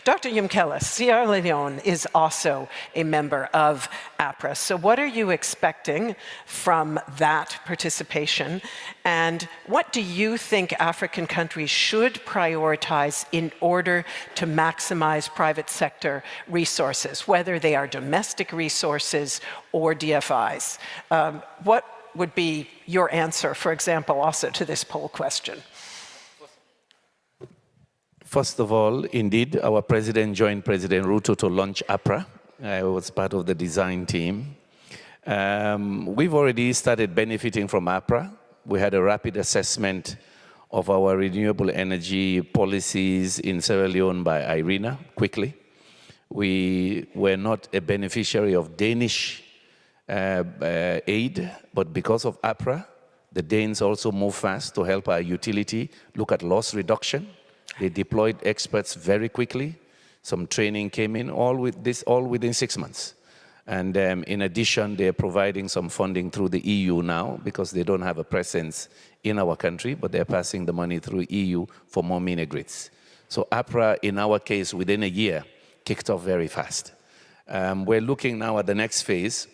Dr. Yumkella, Sierra Leone is also a member of APRA. So what are you expecting from that participation? And what do you think African countries should prioritize in order to maximize private sector resources, whether they are domestic resources or DFIs? What would be your answer, for example, also to this poll question? First of all, indeed, our president joined President Ruto to launch APRA. I was part of the design team. We've already started benefiting from APRA. We had a rapid assessment of our renewable energy policies in Sierra Leone by IRENA quickly. We were not a beneficiary of Danish aid, but because of APRA, the Danes also moved fast to help our utility look at loss reduction. They deployed experts very quickly. Some training came in, all within 6 months. And in addition, they're providing some funding through the EU now because they don't have a presence in our country, but they're passing the money through EU for more mini grids. So APRA, in our case, within a year, kicked off very fast. We're looking now at the next phase.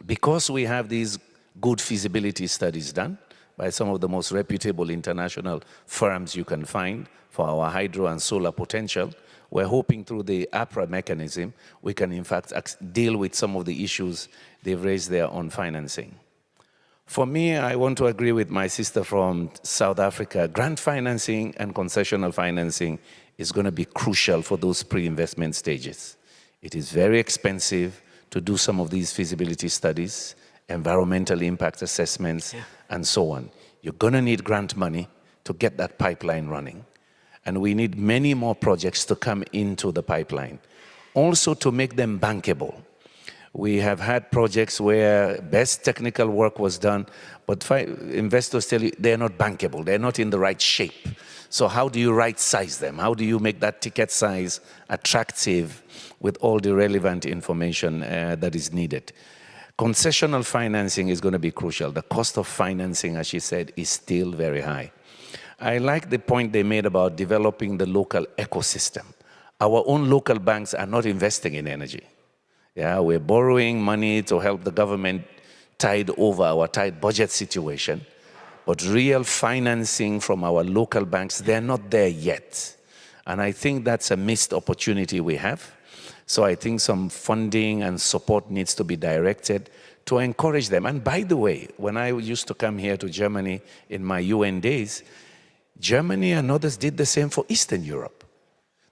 Because we have these good feasibility studies done by some of the most reputable international firms you can find for our hydro and solar potential, we're hoping through the APRA mechanism, we can in fact deal with some of the issues they've raised there on financing. For me, I want to agree with my sister from South Africa. Grant financing and concessional financing is going to be crucial for those pre-investment stages. It is very expensive to do some of these feasibility studies, environmental impact assessments, and so on. You're going to need grant money to get that pipeline running. And we need many more projects to come into the pipeline. Also to make them bankable. We have had projects where best technical work was done, but investors tell you they're not bankable, they're not in the right shape. So how do you right size them? How do you make that ticket size attractive with all the relevant information that is needed? Concessional financing is going to be crucial. The cost of financing, as she said, is still very high. I like the point they made about developing the local ecosystem. Our own local banks are not investing in energy. Yeah, we're borrowing money to help the government tide over our tight budget situation. But real financing from our local banks, they're not there yet. And I think that's a missed opportunity we have. So I think some funding and support needs to be directed to encourage them. And by the way, when I used to come here to Germany in my UN days, Germany and others did the same for Eastern Europe.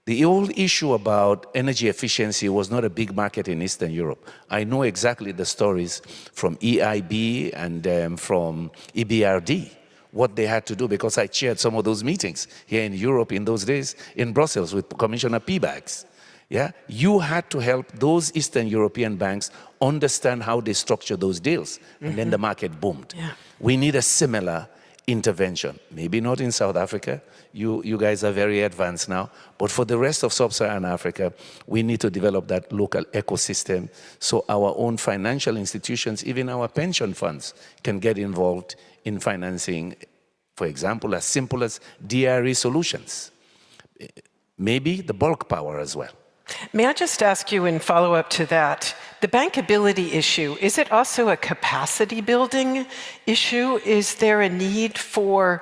The old issue about energy efficiency was not a big market in Eastern Europe. I know exactly the stories from EIB and from EBRD, what they had to do, because I chaired some of those meetings here in Europe in those days in Brussels with Commissioner Piebalgs. Yeah, you had to help those Eastern European banks understand how they structure those deals, and then the market boomed. Yeah. We need a similar intervention. Maybe not in South Africa. You guys are very advanced now. But for the rest of sub-Saharan Africa, we need to develop that local ecosystem so our own financial institutions, even our pension funds, can get involved in financing, for example, as simple as DRE solutions. Maybe the bulk power as well. May I just ask you in follow-up to that, the bankability issue, is it also a capacity building issue? Is there a need for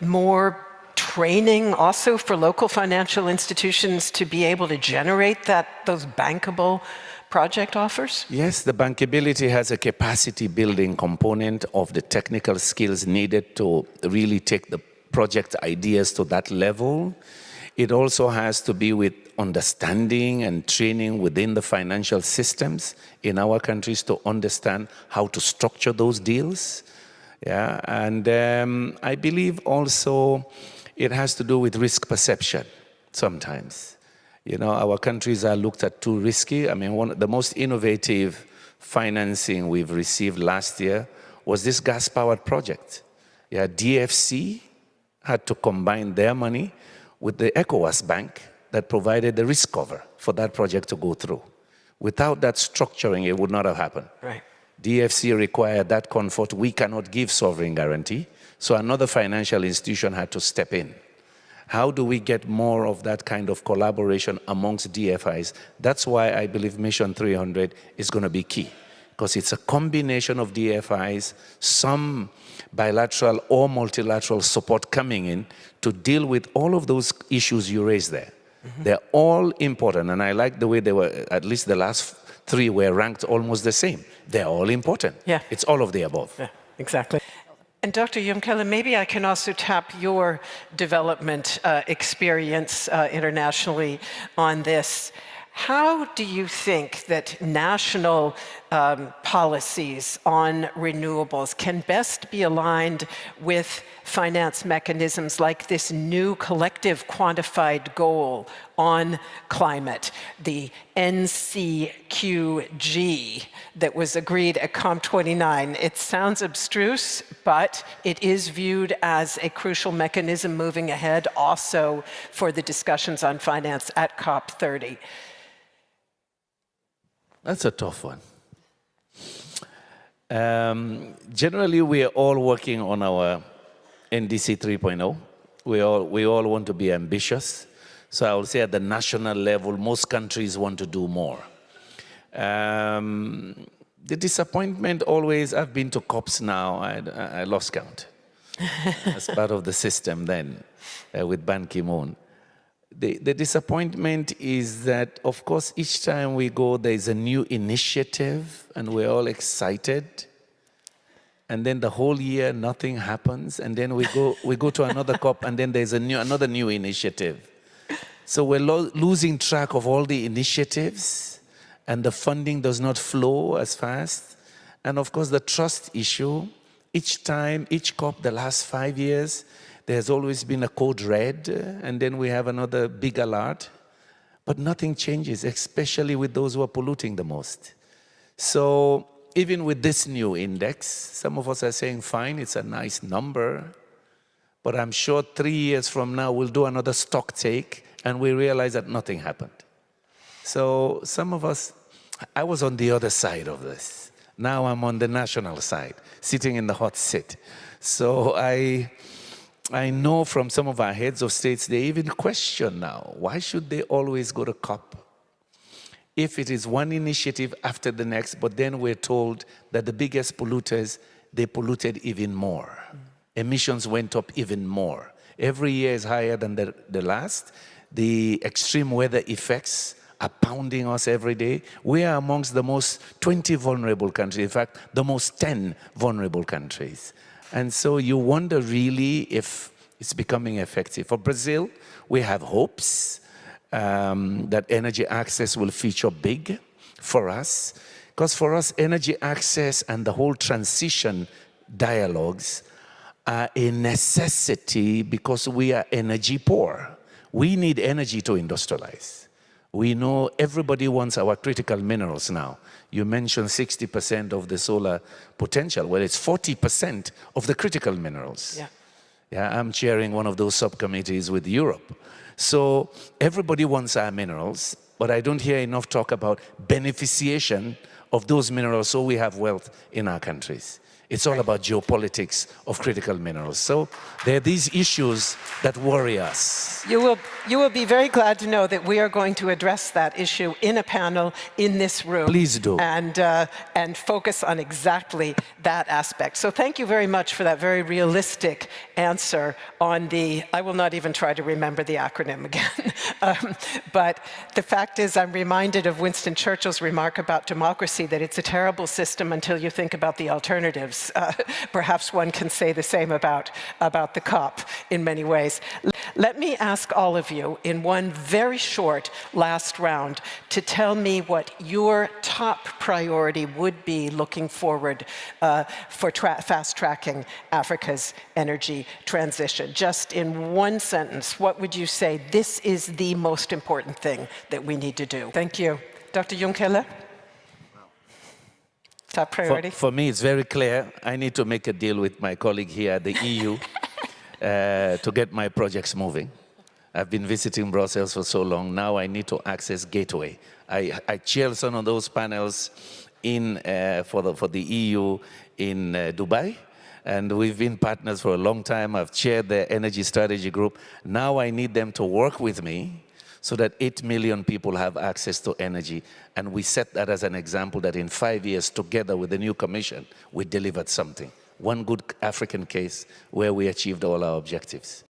more training also for local financial institutions to be able to generate those bankable project offers? Yes, the bankability has a capacity building component of the technical skills needed to really take the project ideas to that level. It also has to be with understanding and training within the financial systems in our countries to understand how to structure those deals. Yeah, and I believe also it has to do with risk perception sometimes. You know, our countries are looked at too risky. I mean, one of the most innovative financing we've received last year was this gas-powered project. Yeah, DFC had to combine their money with the ECOWAS Bank that provided the risk cover for that project to go through. Without that structuring, it would not have happened. Right. DFC required that comfort. We cannot give sovereign guarantee, so another financial institution had to step in. How do we get more of that kind of collaboration amongst DFIs? That's why I believe Mission 300 is going to be key, because it's a combination of DFIs, some bilateral or multilateral support coming in to deal with all of those issues you raised there. They're all important, and I like the way they were, at least the last 3 were ranked almost the same. They're all important. Yeah. It's all of the above. Yeah, exactly. And Dr. Yumkella, maybe I can also tap your development experience internationally on this. How do you think that national policies on renewables can best be aligned with finance mechanisms like this new collective quantified goal on climate, the NCQG that was agreed at COP29? It sounds abstruse, but it is viewed as a crucial mechanism moving ahead also for the discussions on finance at COP30. That's a tough one. Generally, we are all working on our NDC 3.0. We all want to be ambitious. So I would say at the national level, most countries want to do more. The disappointment always, I've been to COPs now, I lost count as part of the system then with Ban Ki-moon. The disappointment is that, of course, each time we go, there's a new initiative, and we're all excited. And then the whole year, nothing happens. And then we go to another COP, and then there's another new initiative. So we're losing track of all the initiatives, and the funding does not flow as fast. And of course, the trust issue, each time, each COP, the last 5 years, there's always been a code red, and then we have another big alert. But nothing changes, especially with those who are polluting the most. So even with this new index, some of us are saying, fine, it's a nice number. But I'm sure 3 years from now, we'll do another stock take, and we realize that nothing happened. So some of us, I was on the other side of this. Now I'm on the national side, sitting in the hot seat. So I know from some of our heads of states, they even question now, why should they always go to COP if it is one initiative after the next, but then we're told that the biggest polluters, they polluted even more. Emissions went up even more. Every year is higher than the last. The extreme weather effects are pounding us every day. We are amongst the most 20 vulnerable countries, in fact, the most 10 vulnerable countries. And so you wonder really if it's becoming effective. For Brazil, we have hopes that energy access will feature big for us. Because for us, energy access and the whole transition dialogues are a necessity because we are energy poor. We need energy to industrialize. We know everybody wants our critical minerals now. You mentioned 60% of the solar potential. Well, it's 40% of the critical minerals. Yeah. Yeah, I'm chairing one of those subcommittees with Europe. So everybody wants our minerals, but I don't hear enough talk about beneficiation of those minerals so we have wealth in our countries. It's all about geopolitics of critical minerals. So there are these issues that worry us. You will be very glad to know that we are going to address that issue in a panel in this room. Please do. And focus on exactly that aspect. So thank you very much for that very realistic answer on the, I will not even try to remember the acronym again. But the fact is, I'm reminded of Winston Churchill's remark about democracy, that it's a terrible system until you think about the alternatives. Perhaps one can say the same about the COP in many ways. Let me ask all of you in one very short last round to tell me what your top priority would be looking forward for fast-tracking Africa's energy transition. Just in one sentence, what would you say this is the most important thing that we need to do? Thank you. Dr. Yumkella? Top priority? For me, it's very clear. I need to make a deal with my colleague here at the EU to get my projects moving. I've been visiting Brussels for so long. Now I need to access Gateway. I chair some of those panels for the EU in Dubai. and we've been partners for a long time. I've chaired their energy strategy group. Now I need them to work with me so that 8 million people have access to energy. And we set that as an example that in 5 years, together with the new commission, we delivered something. One good African case where we achieved all our objectives.